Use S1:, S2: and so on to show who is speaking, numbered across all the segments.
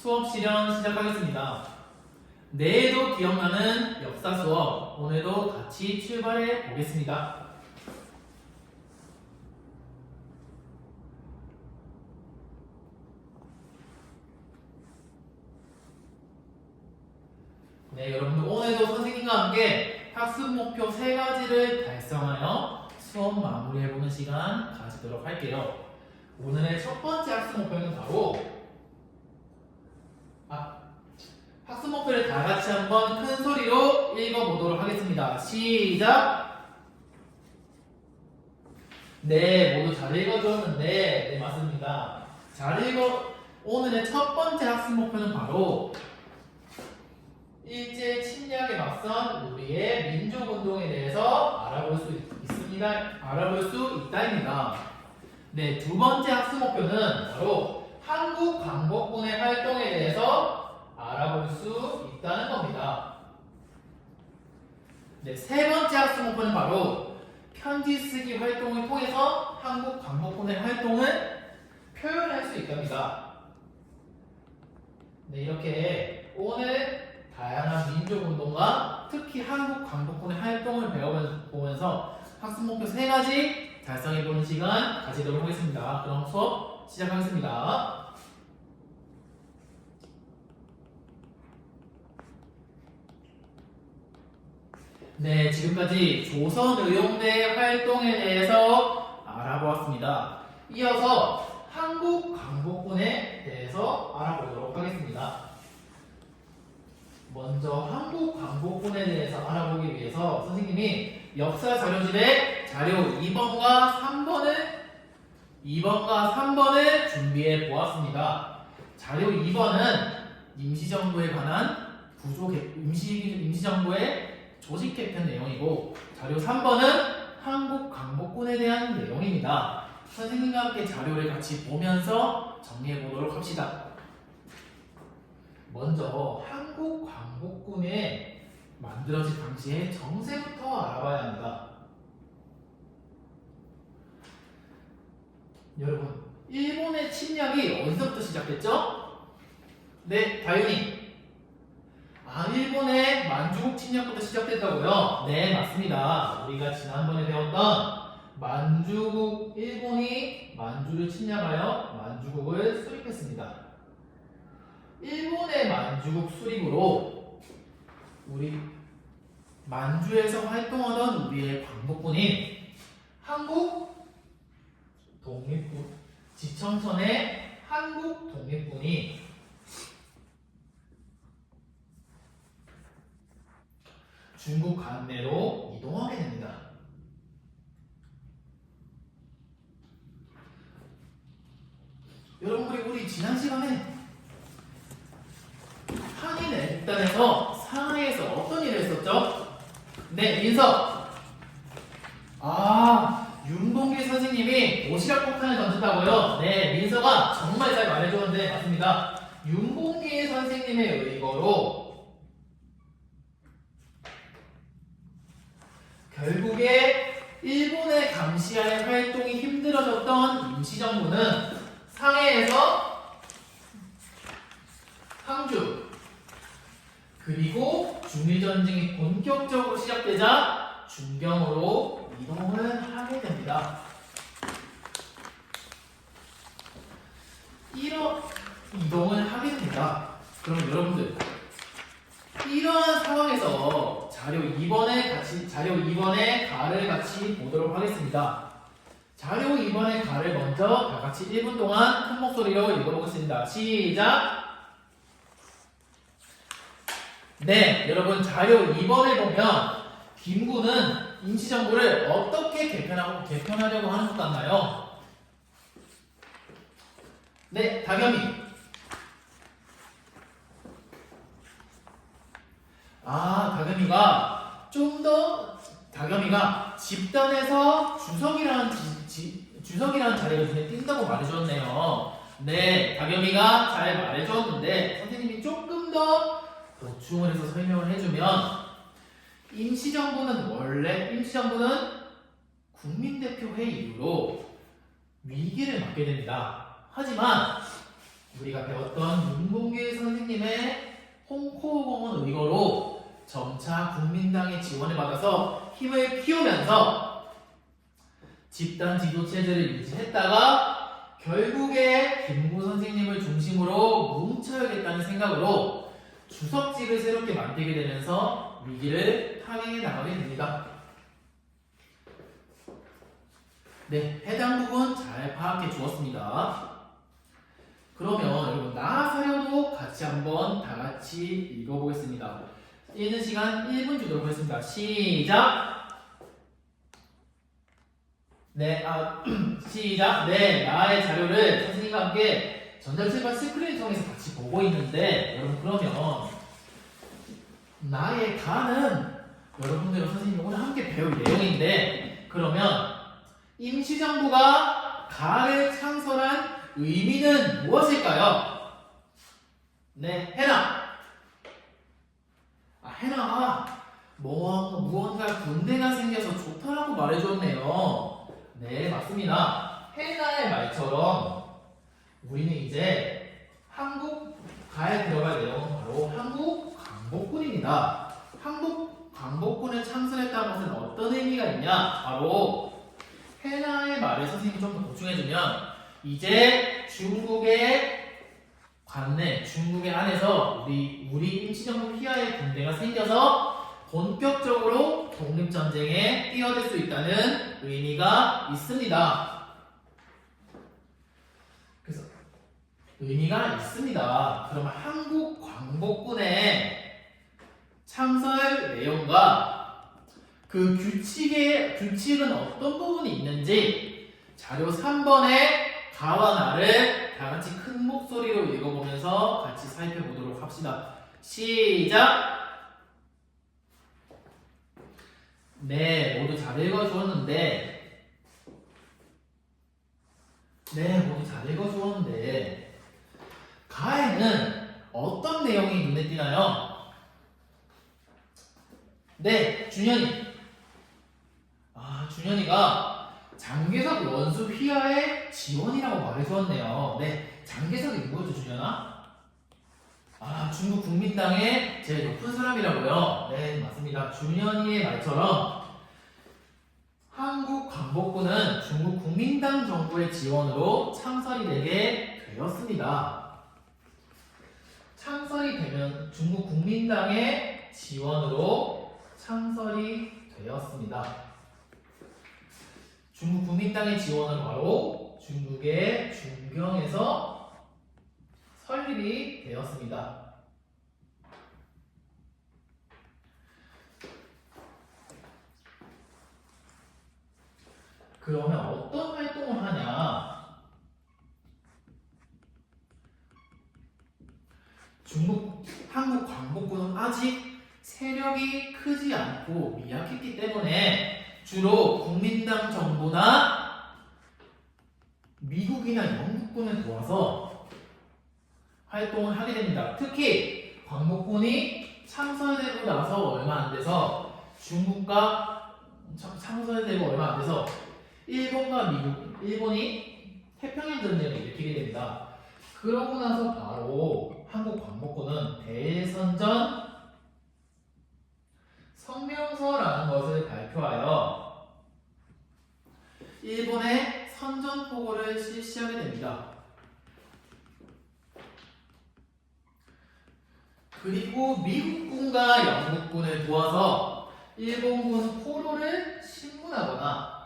S1: 수업 실현 시작하겠습니다. 내일도 기억나는 역사 수업, 오늘도 같이 출발해 보겠습니다. 네, 여러분들 오늘도 선생님과 함께 학습 목표 3가지를 달성하여 수업 마무리해보는 시간 가지도록 할게요. 오늘의 첫 번째 학습 목표는 바로 학습 목표를 다 같이 한번 큰 소리로 읽어보도록 하겠습니다. 시작! 네, 모두 잘 읽어줬는데, 네, 맞습니다. 오늘의 첫 번째 학습 목표는 바로 일제 침략에 맞선 우리의 민족운동에 대해서 알아볼 수 있다입니다. 네, 두 번째 학습 목표는 바로 한국 광복군의 활동에 대해서 알아볼 수 있다는 겁니다. 네, 세 번째 학습 목표는 바로 편지 쓰기 활동을 통해서 한국 광복군의 활동을 표현할 수 있답니다. 네, 이렇게 오늘 다양한 민족운동과 특히 한국 광복군의 활동을 배워보면서 학습 목표 3가지 달성해보는 시간 가지도록 하겠습니다. 그럼 수업 시작하겠습니다. 네, 지금까지 조선의용대 활동에 대해서 알아보았습니다. 이어서 한국 광복군에 대해서 알아보도록 하겠습니다. 먼저 한국 광복군에 대해서 알아보기 위해서 선생님이 역사 자료집에 자료 2번과 3번을 준비해 보았습니다. 자료 2번은 임시정부에 관한 임시정부의 조직 개편 내용이고, 자료 3번은 한국 광복군에 대한 내용입니다. 선생님과 함께 자료를 같이 보면서 정리해 보도록 합시다. 먼저 한국 광복군의 만들어진 당시의 정세부터 알아봐야 합니다. 여러분, 일본의 침략이 어디서부터 시작됐죠? 네, 다윤이. 일본의 만주국 침략부터 시작됐다고요? 네, 맞습니다. 우리가 지난번에 배웠던 일본이 만주를 침략하여 만주국을 수립했습니다. 일본의 만주국 수립으로 우리 만주에서 활동하던 우리의 광복군인 한국 독립군, 지청선의 한국 독립군이 중국 관내로 이동하게 됩니다. 여러분, 우리 지난 시간에 항일 일단에서 상하이에서 어떤 일을 했었죠? 네, 민서. 윤봉길 선생님이 도시락 폭탄을 던졌다고요? 네, 민서가 정말 잘 말해줬는데 맞습니다. 윤봉길 선생님의 의거로 결국에 일본의 감시하에 활동이 힘들어졌던 임시정부는 상해에서 항주, 그리고 중일전쟁이 본격적으로 시작되자 중경으로 이동을 하게 됩니다. 그럼 여러분들, 이러한 상황에서 자료 2번의 가를 같이 보도록 하겠습니다. 자료 2번의 가를 먼저 다 같이 1분 동안 큰 목소리로 읽어보겠습니다. 시작! 네, 여러분, 자료 2번을 보면 김구는 임시정부를 어떻게 개편하려고 하는 것 같나요? 네, 다겸이. 다겸이가 집단에서 주석이라는 자리가 눈에 띈다고 말해줬네요. 네, 다겸이가 잘 말해줬는데 선생님이 조금 더 보충을 해서 설명을 해주면, 임시정부는 국민대표회 이후로 위기를 맞게 됩니다. 하지만 우리가 배웠던 윤봉길 선생님의 홍코공원 의거로 점차 국민당의 지원을 받아서 힘을 키우면서 집단 지도 체제를 유지했다가 결국에 김구 선생님을 중심으로 뭉쳐야겠다는 생각으로 주석직을 새롭게 만들게 되면서 위기를 타개해 나가게 됩니다. 네, 해당 부분 잘 파악해 주었습니다. 그러면 여러분 나라 사료도 같이 한번 다 같이 읽어보겠습니다. 읽는 시간 1분 주도록 하겠습니다. 시작! 네, 시작! 네, 나의 자료를 선생님과 함께 전자칠판 스크린을 통해서 같이 보고 있는데 여러분 그러면 나의 가는 여러분들과 선생님이 오늘 함께 배울 내용인데 그러면 임시정부가 가를 창설한 의미는 무엇일까요? 네, 해나 무언가 군대가 생겨서 좋다라고 말해줬네요. 네, 맞습니다. 해나의 말처럼 우리는 이제 한국 가에 들어갈 내용은 바로 한국 광복군입니다. 한국 광복군을 창설했다는 것은 어떤 의미가 있냐? 바로 해나의 말을 선생님이 좀 더 보충해주면 이제 중국의 관내, 중국의 안에서 우리 임시정부 휘하의 군대가 생겨서 본격적으로 독립전쟁에 뛰어들 수 있다는 의미가 있습니다. 그래서 의미가 있습니다. 그러면 한국 광복군의 창설 내용과 그 규칙은 어떤 부분이 있는지 자료 3번에 가와 나를 다 같이 큰 목소리로 읽어보면서 같이 살펴보도록 합시다. 시작! 네, 모두 잘 읽어주었는데 가에는 어떤 내용이 눈에 띄나요? 네, 준현이가 장개석 원수 휘하의 지원이라고 말해주었네요. 네, 장개석이 누구죠, 준현아? 중국 국민당의 제일 높은 사람이라고요. 네, 맞습니다. 준현이의 말처럼 한국 광복군은 중국 국민당 정부의 지원으로 창설이 되게 되었습니다. 창설이 되면 중국 국민당의 지원으로 창설이 되었습니다. 중국 국민당의 지원은 바로 중국의 중경에서 설립이 되었습니다. 그러면 어떤 활동을 하냐? 한국 광복군은 아직 세력이 크지 않고 미약했기 때문에 주로 국민당 정부나 미국이나 영국군을 도와서 활동을 하게 됩니다. 특히 광복군이 창설되고 나서 얼마 안 돼서 일본이 태평양 전쟁을 일으키게 됩니다. 그러고 나서 바로 한국 광복군은 대선전 성명서라는 것을 발표하여 일본의 선전포고를 실시하게 됩니다. 그리고 미국군과 영국군을 도와서 일본군 포로를 신문하거나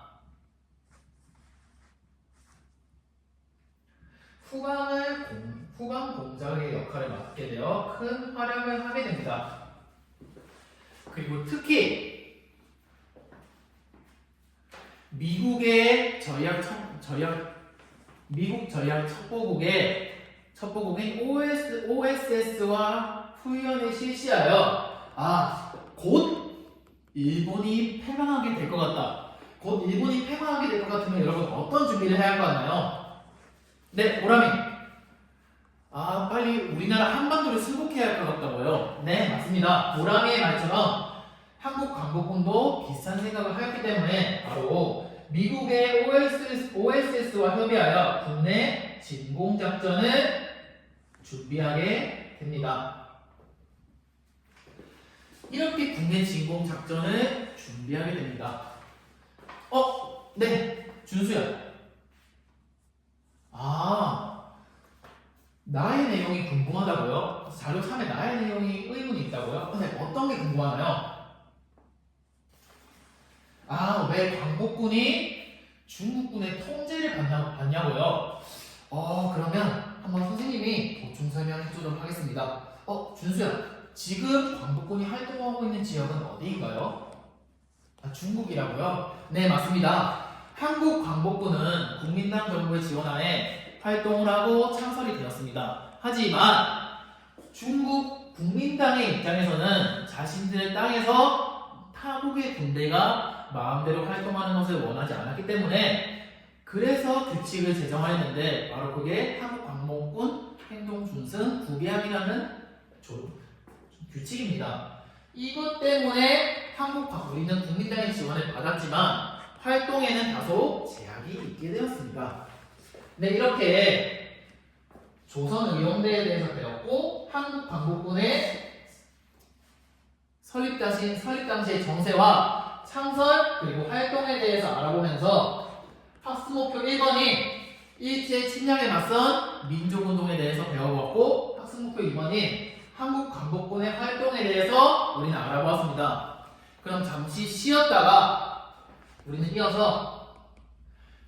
S1: 후방 공작의 역할을 맡게 되어 큰 활약을 하게 됩니다. 그리고 특히 미국 전략 첩보국인 OSS와 훈련을 실시하여 곧 일본이 패망하게 될 것 같다. 곧 일본이 패망하게 될 것 같으면 여러분 어떤 준비를 해야 할 것 같나요? 네, 보람이. 빨리 우리나라 한반도를 승복해야 할 것 같다고요? 네, 맞습니다. 보람이의 말처럼 한국 광복군도 비슷한 생각을 하였기 때문에 바로 미국의 OSS와 협의하여 국내 진공작전을 준비하게 됩니다. 이렇게 국내 진공 작전을 준비하게 됩니다. 네, 준수야. 나의 내용이 궁금하다고요? 자료 참에 나의 내용이 의문이 있다고요? 네, 어떤 게 궁금하나요? 왜 광복군이 중국군의 통제를 받냐고요? 그러면 한번 선생님이 보충 설명해 주도록 하겠습니다. 준수야, 지금 광복군이 활동하고 있는 지역은 어디인가요? 중국이라고요? 네, 맞습니다. 한국 광복군은 국민당 정부의 지원하에 활동을 하고 창설이 되었습니다. 하지만 중국 국민당의 입장에서는 자신들의 땅에서 타국의 군대가 마음대로 활동하는 것을 원하지 않았기 때문에 그래서 규칙을 제정하였는데 바로 그게 한국 광복군 행동준승 구개항이라는 규칙입니다. 이것 때문에 우리는 국민당의 지원을 받았지만 활동에는 다소 제약이 있게 되었습니다. 네, 이렇게 조선 의용대에 대해서 배웠고 한국 광복군의 설립 당시의 정세와 창설 그리고 활동에 대해서 알아보면서 학습 목표 1번이 일제 침략에 맞선 민족운동에 대해서 배워보았고 학습 목표 2번이 한국 광복군의 활동에 대해서 우리는 알아보았습니다. 그럼 잠시 쉬었다가 우리는 이어서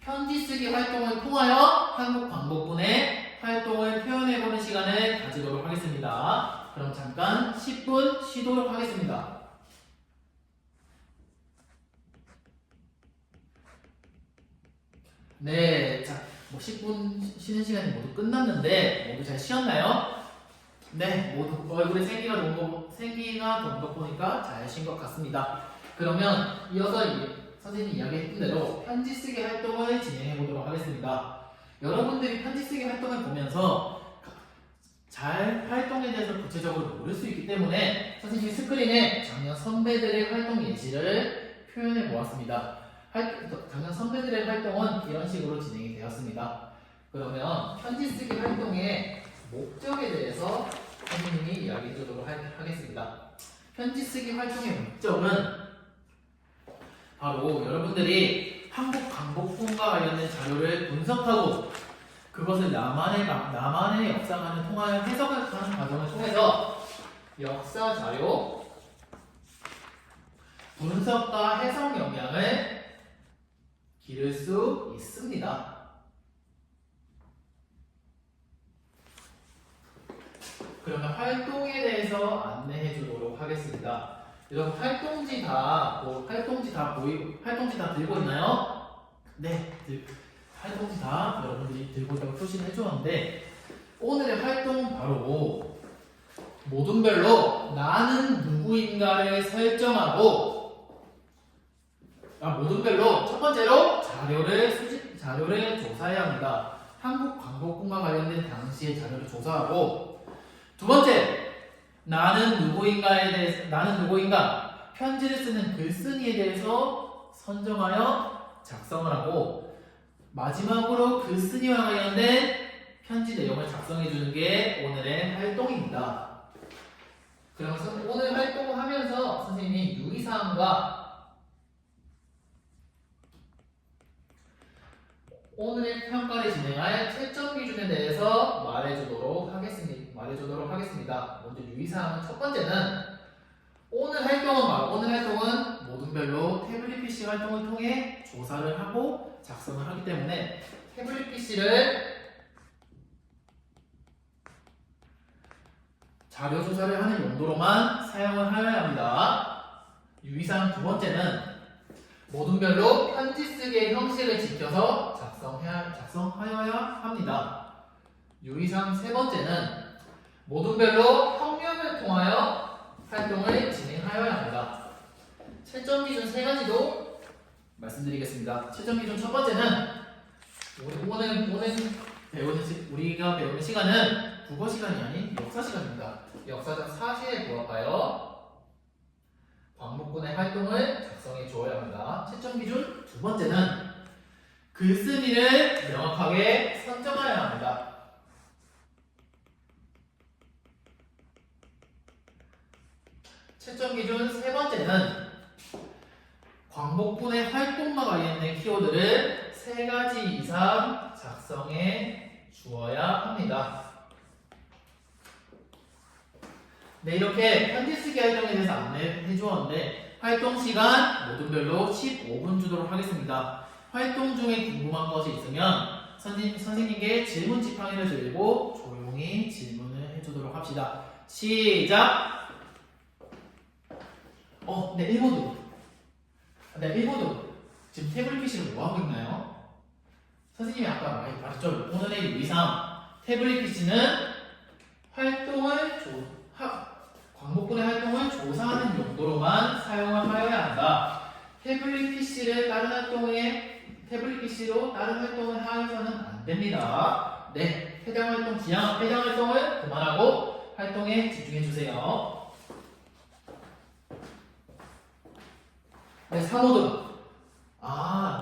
S1: 편지 쓰기 활동을 통하여 한국 광복군의 활동을 표현해보는 시간을 가지도록 하겠습니다. 그럼 잠깐 10분 쉬도록 하겠습니다. 네, 10분 쉬는 시간이 모두 끝났는데 모두 잘 쉬었나요? 네, 모두 얼굴에 생기가 돈 거 보니까 잘 쉰 것 같습니다. 그러면 이어서 선생님이 이야기했던 대로 편지 쓰기 활동을 진행해 보도록 하겠습니다. 여러분들이 편지 쓰기 활동을 보면서 잘 활동에 대해서 구체적으로 모를 수 있기 때문에 선생님이 스크린에 작년 선배들의 활동 예시를 표현해 보았습니다. 작년 선배들의 활동은 이런 식으로 진행이 되었습니다. 그러면 편지 쓰기 활동의 목적에 대해서 선생님이 이야기해 주도록 하겠습니다. 편지 쓰기 활동의 목적은 바로 여러분들이 한국 광복군과 관련된 자료를 분석하고 그것을 나만의 역사관을 통하여 해석하는 과정을 통해서 역사 자료 분석과 해석 역량을 기를 수 있습니다. 그러면 활동에 대해서 안내해 주도록 하겠습니다. 여러분 활동지 다 들고 있나요? 네, 활동지 다 여러분들이 들고 있다고 표시를 해주었는데 오늘의 활동은 바로 모둠별로 나는 누구인가를 설정하고 모둠별로 첫 번째로 자료를 조사해야 합니다. 한국 광복군과 관련된 당시의 자료를 조사하고 두 번째 나는 누구인가 편지를 쓰는 글쓴이에 대해서 선정하여 작성을 하고 마지막으로 글쓴이와 관련된 편지 내용을 작성해 주는 게 오늘의 활동입니다. 그럼 오늘 활동을 하면서 선생님이 유의사항과 오늘의 평가를 진행할 채점 기준에 대해서 말해주도록 하겠습니다. 먼저 유의사항은 첫 번째는 오늘 활동은 모둠별로 태블릿 PC 활동을 통해 조사를 하고 작성을 하기 때문에 태블릿 PC를 자료 조사를 하는 용도로만 사용을 하여야 합니다. 유의사항 두 번째는 모둠별로 편지 쓰기의 형식을 지켜서 작성하여야 합니다. 유의사항 세 번째는 모둠별로 협력을 통하여 활동을 진행하여야 합니다. 채점 기준 세 가지도 말씀드리겠습니다. 채점 기준 첫 번째는 우리가 배우는 시간은 국어 시간이 아닌 역사 시간입니다. 역사적 사실에 부합하여 광복군의 활동을 작성해 주어야 합니다. 채점 기준 두 번째는 글쓴이를 명확하게 선정하여야 합니다. 채점 기준 세 번째는 광복군의 활동과 관련된 키워드를 3가지 이상 작성해 주어야 합니다. 네, 이렇게 편지 쓰기 활동에 대해서 안내해 주었는데 활동 시간 모든 별로 15분 주도록 하겠습니다. 활동 중에 궁금한 것이 있으면 선생님께 질문 지팡이를 들고 조용히 질문을 해주도록 합시다. 시작! 네, 1번도. 네, 1번도. 지금 태블릿 PC를 뭐 하고 있나요? 선생님이 아까 많이 말했죠. 오늘의 유의사항. 태블릿 PC는 광복군의 활동을 조사하는 용도로만 사용을 하여야 한다. 태블릿 PC로 다른 활동을 하여서는 안 됩니다. 네, 해당 활동을 그만하고 활동에 집중해 주세요. 네, 3호등.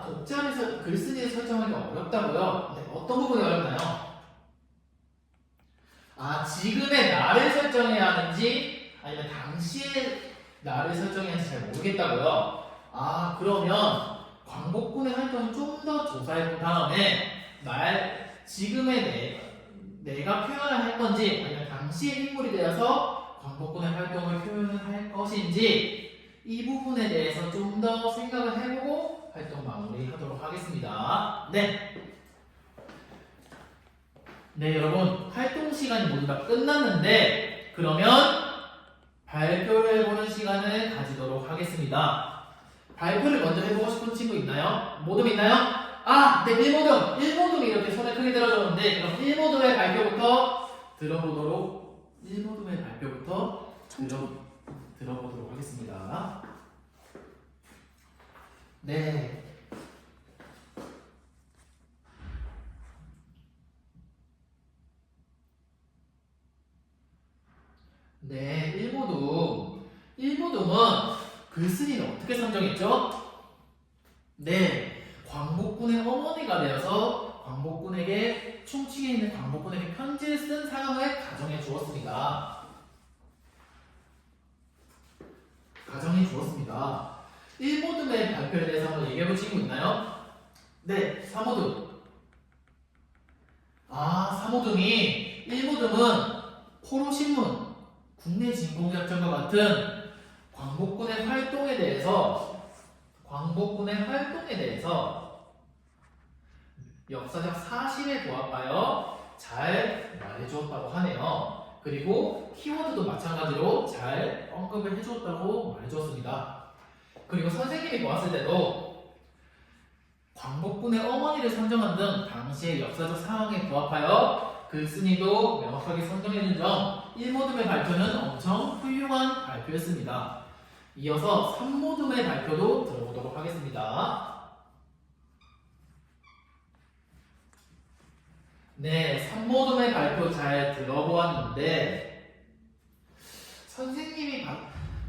S1: 독자에서 글쓰기를 설정하기가 어렵다고요? 네, 어떤 부분이 어렵나요? 지금의 나를 설정해야 하는지 아니면 당시의 나를 설정해야 하는지 잘 모르겠다고요? 그러면 광복군의 활동을 좀 더 조사해 본 다음에 지금의 내가 표현을 할 건지 아니면 당시의 인물이 되어서 광복군의 활동을 표현을 할 것인지 이 부분에 대해서 좀 더 생각을 해보고 활동 마무리하도록 하겠습니다. 네, 여러분 활동 시간이 모두 다 끝났는데 그러면 발표를 해보는 시간을 가지도록 하겠습니다. 발표를 먼저 해보고 싶은 친구 있나요? 모둠 있나요? 네, 1모둠이 이렇게 손에 크게 들어줬는데 그럼 1모둠의 발표부터 들어보도록 하겠습니다. 네. 네, 1모둠은 글쓴이를 어떻게 선정했죠? 네, 광복군의 어머니가 되어서 충칭에 있는 광복군에게 편지를 쓴 상황을 가정해 주었습니다. 1모둠의 발표에 대해서 한번 얘기해 볼 친구 있나요? 네, 3호둠. 1모둠은 포로신문, 국내 진공작전과 같은 광복군의 활동에 대해서 역사적 사실에 부합하여 잘 말해주었다고 하네요. 그리고 키워드도 마찬가지로 잘 언급을 해주었다고 말해주었습니다. 그리고 선생님이 보았을 때도 광복군의 어머니를 선정한 등 당시의 역사적 상황에 부합하여 글쓴이도 명확하게 선정해준 점 1모둠의 발표는 엄청 훌륭한 발표였습니다. 이어서 3모둠의 발표도 들어보도록 하겠습니다. 네, 3모둠의 발표 잘 들어보았는데 선생님이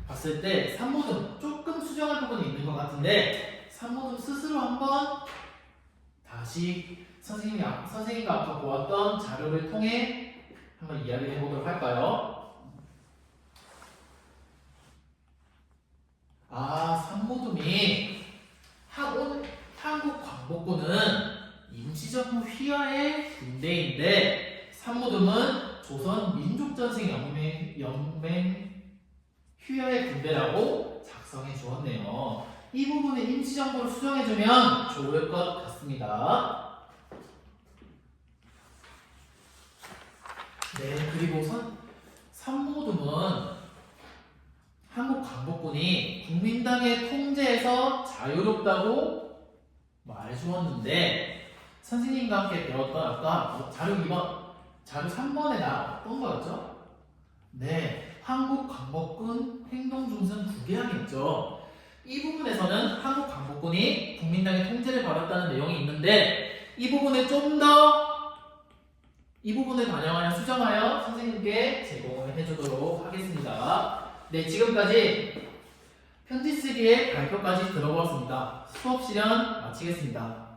S1: 봤을 때 3모둠 조금 수정할 부분이 있는 것 같은데 3모둠 스스로 한번 다시 선생님과 아까 보았던 자료를 통해 한번 이야기를 해보도록 할까요? 3모둠이 한국 광복군은 임시정부 휘하의 군대인데 3모둠은 조선 민족전생 연맹 휘하의 군대라고 작성해 주었네요. 이 부분을 임시정부로 수정해주면 좋을 것 같습니다. 네, 그리고 3모둠은 한국 광복군이 국민당의 통제에서 자유롭다고 말해주었는데 선생님과 함께 배웠던 아까 자료 3번에 어떤 거였죠? 네, 한국 광복군 행동중심 9개항이 있죠. 이 부분에서는 한국 광복군이 국민당의 통제를 받았다는 내용이 있는데 이 부분을 반영하여 수정하여 선생님께 제공을 해주도록 하겠습니다. 네, 지금까지 편지 쓰기의 발표까지 들어보았습니다. 수업 실현 마치겠습니다.